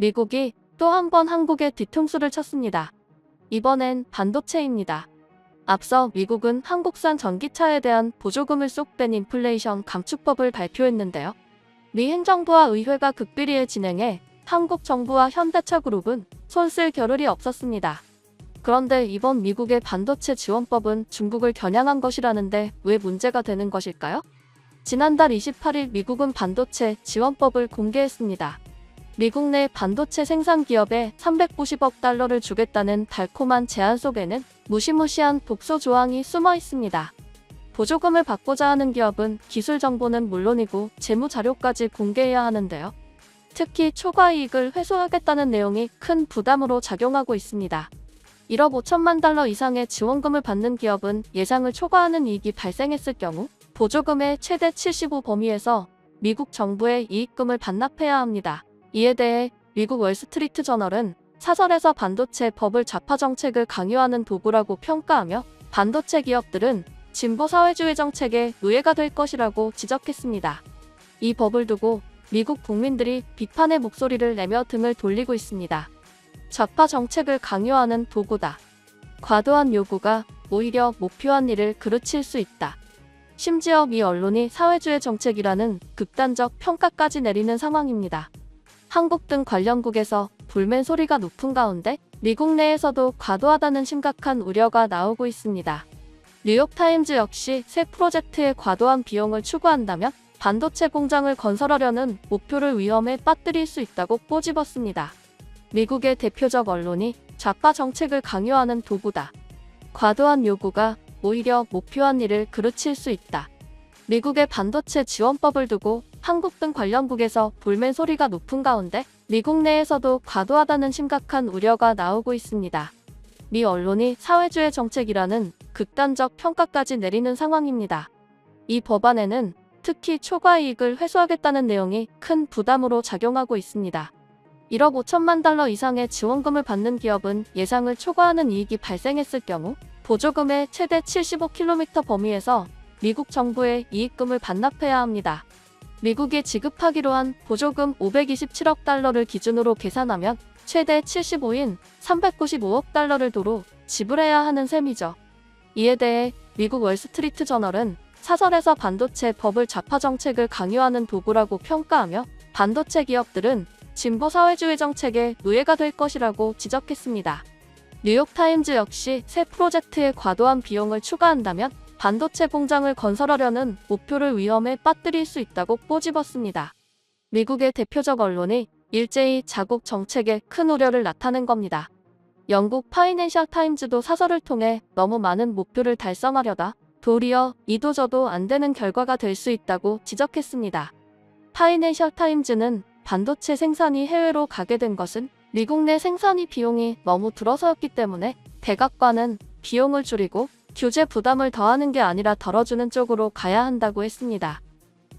미국이 또 한 번 한국에 뒤통수를 쳤습니다. 이번엔 반도체입니다. 앞서 미국은 한국산 전기차에 대한 보조금을 쏙 뺀 인플레이션 감축법을 발표했는데요. 미 행정부와 의회가 극비리에 진행해 한국 정부와 현대차그룹은 손쓸 겨를이 없었습니다. 그런데 이번 미국의 반도체 지원법은 중국을 겨냥한 것이라는데 왜 문제가 되는 것일까요? 지난달 28일 미국은 반도체 지원법을 공개했습니다. 미국 내 반도체 생산 기업에 390억 달러를 주겠다는 달콤한 제안 속에는 무시무시한 독소 조항이 숨어 있습니다. 보조금을 받고자 하는 기업은 기술 정보는 물론이고 재무 자료까지 공개해야 하는데요. 특히 초과 이익을 회수하겠다는 내용이 큰 부담으로 작용하고 있습니다. 1억 5천만 달러 이상의 지원금을 받는 기업은 예상을 초과하는 이익이 발생했을 경우 보조금의 최대 75 범위에서 미국 정부에 이익금을 반납해야 합니다. 이에 대해 미국 월스트리트 저널은 사설에서 반도체 법을 좌파 정책을 강요하는 도구라고 평가하며 반도체 기업들은 진보 사회주의 정책의 노예가 될 것이라고 지적했습니다. 이 법을 두고 미국 국민들이 비판의 목소리를 내며 등을 돌리고 있습니다. 좌파 정책을 강요하는 도구다. 과도한 요구가 오히려 목표한 일을 그르칠 수 있다. 심지어 미 언론이 사회주의 정책이라는 극단적 평가까지 내리는 상황입니다. 한국 등 관련국에서 불맨 소리가 높은 가운데 미국 내에서도 과도하다는 심각한 우려가 나오고 있습니다. 뉴욕타임즈 역시 새 프로젝트에 과도한 비용을 추구한다면 반도체 공장을 건설하려는 목표를 위험에 빠뜨릴 수 있다고 꼬집었습니다. 미국의 대표적 언론이 좌파 정책을 강요하는 도구다. 과도한 요구가 오히려 목표한 일을 그르칠 수 있다. 미국의 반도체 지원법을 두고 한국 등 관련국에서 불맨 소리가 높은 가운데 미국 내에서도 과도하다는 심각한 우려가 나오고 있습니다. 미 언론이 사회주의 정책이라는 극단적 평가까지 내리는 상황입니다. 이 법안에는 특히 초과 이익을 회수하겠다는 내용이 큰 부담으로 작용하고 있습니다. 1억 5천만 달러 이상의 지원금을 받는 기업은 예상을 초과하는 이익이 발생했을 경우 보조금의 최대 75km 범위에서 미국 정부에 이익금을 반납해야 합니다. 미국이 지급하기로 한 보조금 527억 달러를 기준으로 계산하면 최대 75인 395억 달러를 도로 지불해야 하는 셈이죠. 이에 대해 미국 월스트리트 저널은 사설에서 반도체 법을 좌파 정책을 강요하는 도구라고 평가하며 반도체 기업들은 진보 사회주의 정책의 노예가 될 것이라고 지적했습니다. 뉴욕타임즈 역시 새 프로젝트에 과도한 비용을 추가한다면 반도체 공장을 건설하려는 목표를 위험에 빠뜨릴 수 있다고 꼬집었습니다. 미국의 대표적 언론이 일제히 자국 정책에 큰 우려를 나타낸 겁니다. 영국 파이낸셜 타임즈도 사설을 통해 너무 많은 목표를 달성하려다 도리어 이도저도 안 되는 결과가 될 수 있다고 지적했습니다. 파이낸셜 타임즈는 반도체 생산이 해외로 가게 된 것은 미국 내 생산이 비용이 너무 들어서였기 때문에 백악관은 비용을 줄이고 규제 부담을 더하는 게 아니라 덜어주는 쪽으로 가야 한다고 했습니다.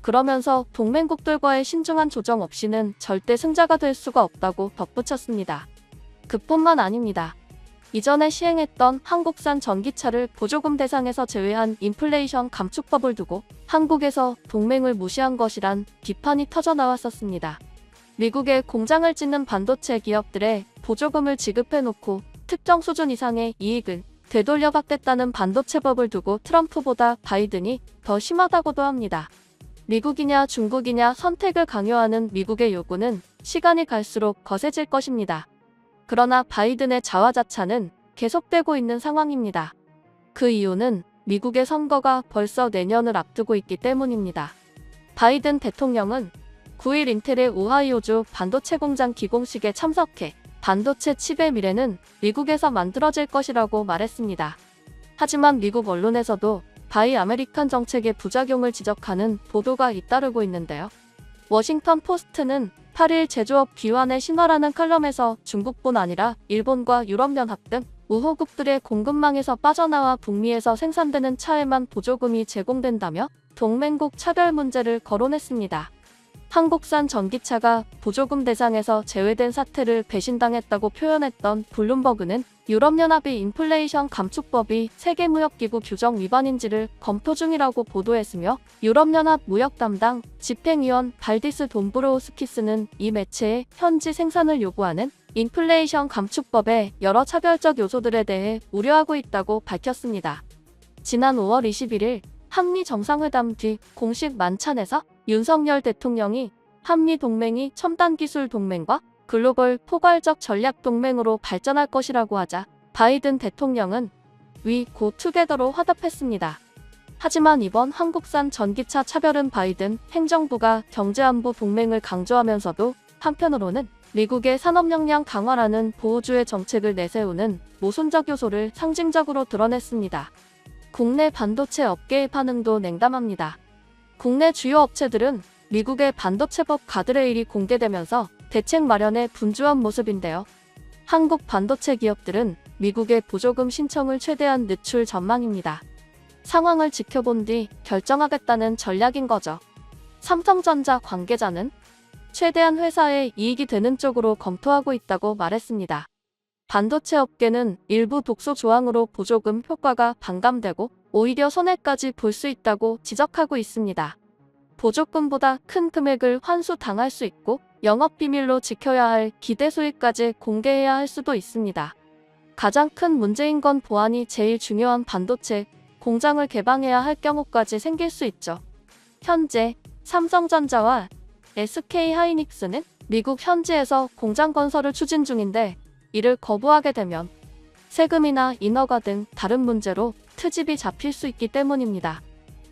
그러면서 동맹국들과의 신중한 조정 없이는 절대 승자가 될 수가 없다고 덧붙였습니다. 그뿐만 아닙니다. 이전에 시행했던 한국산 전기차를 보조금 대상에서 제외한 인플레이션 감축법을 두고 한국에서 동맹을 무시한 것이란 비판이 터져나왔었습니다. 미국에 공장을 짓는 반도체 기업들에 보조금을 지급해놓고 특정 수준 이상의 이익을 되돌려받겠다는 반도체법을 두고 트럼프보다 바이든이 더 심하다고도 합니다. 미국이냐 중국이냐 선택을 강요하는 미국의 요구는 시간이 갈수록 거세질 것입니다. 그러나 바이든의 자화자찬은 계속되고 있는 상황입니다. 그 이유는 미국의 선거가 벌써 내년을 앞두고 있기 때문입니다. 바이든 대통령은 9일 인텔의 오하이오주 반도체 공장 기공식에 참석해 반도체 칩의 미래는 미국에서 만들어질 것이라고 말했습니다. 하지만 미국 언론에서도 바이 아메리칸 정책의 부작용을 지적하는 보도가 잇따르고 있는데요. 워싱턴 포스트는 8일 제조업 귀환의 신화라는 칼럼에서 중국뿐 아니라 일본과 유럽연합 등 우호국들의 공급망에서 빠져나와 북미에서 생산되는 차에만 보조금이 제공된다며 동맹국 차별 문제를 거론했습니다. 한국산 전기차가 보조금 대상에서 제외된 사태를 배신당했다고 표현했던 블룸버그는 유럽연합이 인플레이션 감축법이 세계무역기구 규정 위반인지를 검토 중이라고 보도했으며 유럽연합 무역담당 집행위원 발디스 돔브로우스키스는 이 매체에 현지 생산을 요구하는 인플레이션 감축법의 여러 차별적 요소들에 대해 우려하고 있다고 밝혔습니다. 지난 5월 21일 한미 정상회담 뒤 공식 만찬에서 윤석열 대통령이 한미 동맹이 첨단 기술 동맹과 글로벌 포괄적 전략 동맹으로 발전할 것이라고 하자 바이든 대통령은 We go together로 화답했습니다. 하지만 이번 한국산 전기차 차별은 바이든 행정부가 경제안보 동맹을 강조하면서도 한편으로는 미국의 산업 역량 강화라는 보호주의 정책을 내세우는 모순적 요소를 상징적으로 드러냈습니다. 국내 반도체 업계의 반응도 냉담합니다. 국내 주요 업체들은 미국의 반도체법 가드레일이 공개되면서 대책 마련에 분주한 모습인데요. 한국 반도체 기업들은 미국의 보조금 신청을 최대한 늦출 전망입니다. 상황을 지켜본 뒤 결정하겠다는 전략인 거죠. 삼성전자 관계자는 최대한 회사에 이익이 되는 쪽으로 검토하고 있다고 말했습니다. 반도체 업계는 일부 독소 조항으로 보조금 효과가 반감되고 오히려 손해까지 볼 수 있다고 지적하고 있습니다. 보조금보다 큰 금액을 환수당할 수 있고 영업비밀로 지켜야 할 기대 수익까지 공개해야 할 수도 있습니다. 가장 큰 문제인 건 보안이 제일 중요한 반도체 공장을 개방해야 할 경우까지 생길 수 있죠. 현재 삼성전자와 SK하이닉스는 미국 현지에서 공장 건설을 추진 중인데 이를 거부하게 되면 세금이나 인허가 등 다른 문제로 트집이 잡힐 수 있기 때문입니다.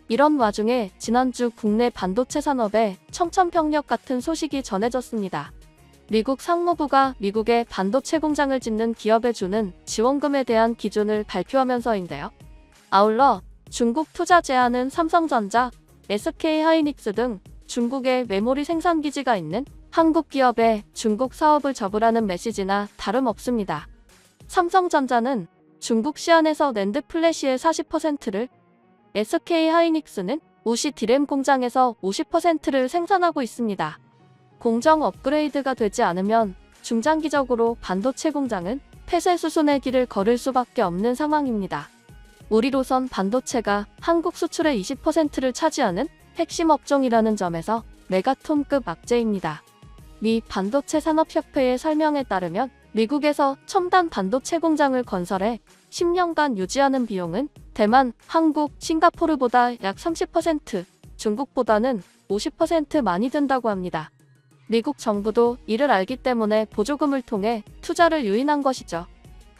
이런 와중에 지난주 국내 반도체 산업에 청천벽력 같은 소식이 전해졌습니다. 미국 상무부가 미국에 반도체 공장을 짓는 기업에 주는 지원금에 대한 기준을 발표하면서인데요. 아울러 중국 투자 제한은 삼성전자, SK하이닉스 등 중국의 메모리 생산 기지가 있는 한국 기업에 중국 사업을 접으라는 메시지나 다름없습니다. 삼성전자는 중국 시안에서 낸드 플래시의 40%를, SK하이닉스는 우시 디램 공장에서 50%를 생산하고 있습니다. 공정 업그레이드가 되지 않으면 중장기적으로 반도체 공장은 폐쇄 수순의 길을 걸을 수밖에 없는 상황입니다. 우리로선 반도체가 한국 수출의 20%를 차지하는 핵심 업종이라는 점에서 메가톤급 악재입니다. 미 반도체 산업협회의 설명에 따르면 미국에서 첨단 반도체 공장을 건설해 10년간 유지하는 비용은 대만, 한국, 싱가포르보다 약 30%, 중국보다는 50% 많이 든다고 합니다. 미국 정부도 이를 알기 때문에 보조금을 통해 투자를 유인한 것이죠.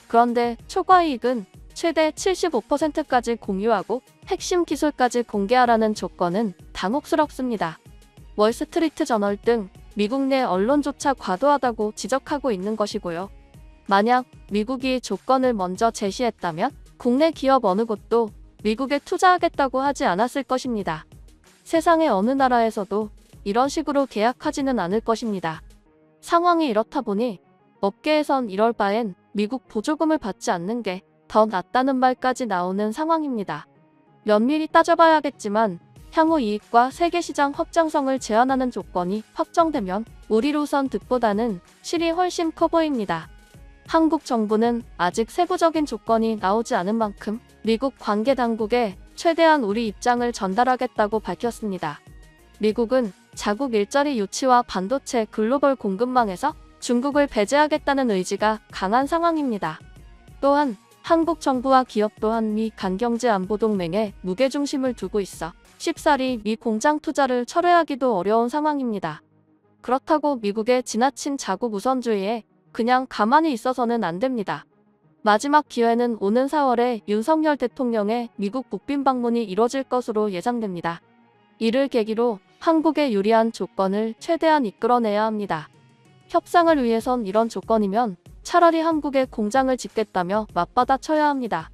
그런데 초과이익은 최대 75%까지 공유하고 핵심 기술까지 공개하라는 조건은 당혹스럽습니다. 월스트리트 저널 등 미국 내 언론조차 과도하다고 지적하고 있는 것이고요. 만약 미국이 조건을 먼저 제시했다면 국내 기업 어느 곳도 미국에 투자하겠다고 하지 않았을 것입니다. 세상의 어느 나라에서도 이런 식으로 계약하지는 않을 것입니다. 상황이 이렇다 보니 업계에선 이럴 바엔 미국 보조금을 받지 않는 게 더 낫다는 말까지 나오는 상황입니다. 면밀히 따져봐야겠지만 향후 이익과 세계시장 확장성을 제한하는 조건이 확정되면 우리로선 득보다는 실이 훨씬 커 보입니다. 한국 정부는 아직 세부적인 조건이 나오지 않은 만큼 미국 관계 당국에 최대한 우리 입장을 전달하겠다고 밝혔습니다. 미국은 자국 일자리 유치와 반도체 글로벌 공급망에서 중국을 배제하겠다는 의지가 강한 상황입니다. 또한 한국 정부와 기업 또한 미 간경제안보동맹에 무게중심을 두고 있어 쉽사리 미 공장 투자를 철회하기도 어려운 상황입니다. 그렇다고 미국의 지나친 자국 우선주의에 그냥 가만히 있어서는 안 됩니다. 마지막 기회는 오는 4월에 윤석열 대통령의 미국 국빈 방문이 이뤄질 것으로 예상됩니다. 이를 계기로 한국에 유리한 조건을 최대한 이끌어내야 합니다. 협상을 위해선 이런 조건이면 차라리 한국에 공장을 짓겠다며 맞받아 쳐야 합니다.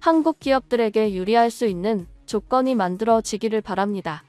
한국 기업들에게 유리할 수 있는 조건이 만들어지기를 바랍니다.